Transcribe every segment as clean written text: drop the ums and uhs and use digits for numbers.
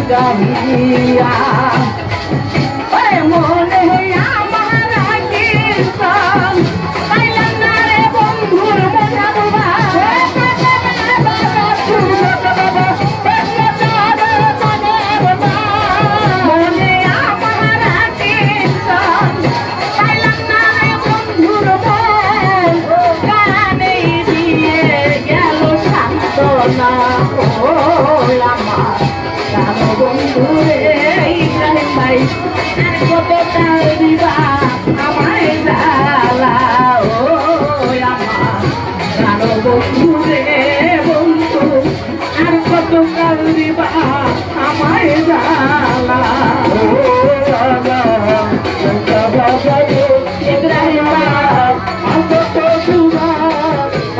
গাহিয়া মনে আমার কীর্তন পাইলাম না রে বন্ধুর মজাবুবা মনে আমার কীর্তন পাইলাম না রে বন্ধুর মন কানে দিয়ে গেল সান্ত্বনা ও আমার প্রাণ বন্ধু রে ইব্রাহিম ভাই আর কত কাল দিবা আমায় জ্বালা ও আমার প্রাণ বন্ধু রে বন্ধু আর কত কাল দিবা আমায় জ্বালা ও ইব্রাহিম ভাই আর কত দিবা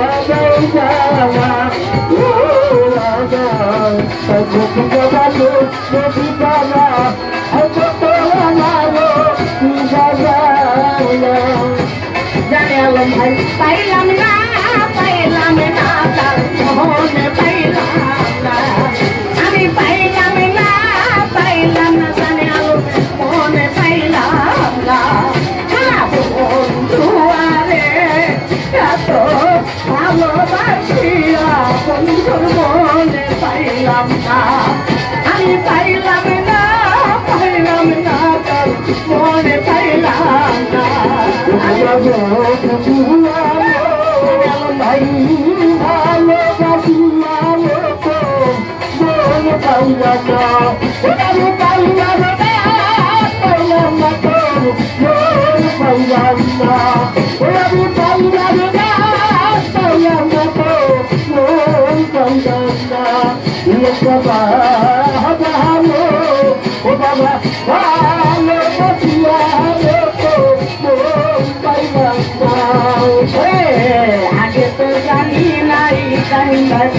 আমায় জ্বালা জানে আলম ভাই পাইলাম না তার মনে পাইলাম না আমি পাইলাম না জানে আলম মনে পাইলাম না বন্ধু আরে এত ভালোবাসিয়া বন্ধুর মনে পাইলাম না আমি পাইলাম না তার মনে পাইলাম না ভাই ভালোবাসিলাম মনে পাইলাম না আমি পাইলাম না পাইলাম না তোর মনে পাইলাম না আমি পাইলাম না পাইলাম না তোর মনে পাইলাম না বাবা ভালো ও বাবা ভালো আগে তো জানি নাই জানি নাই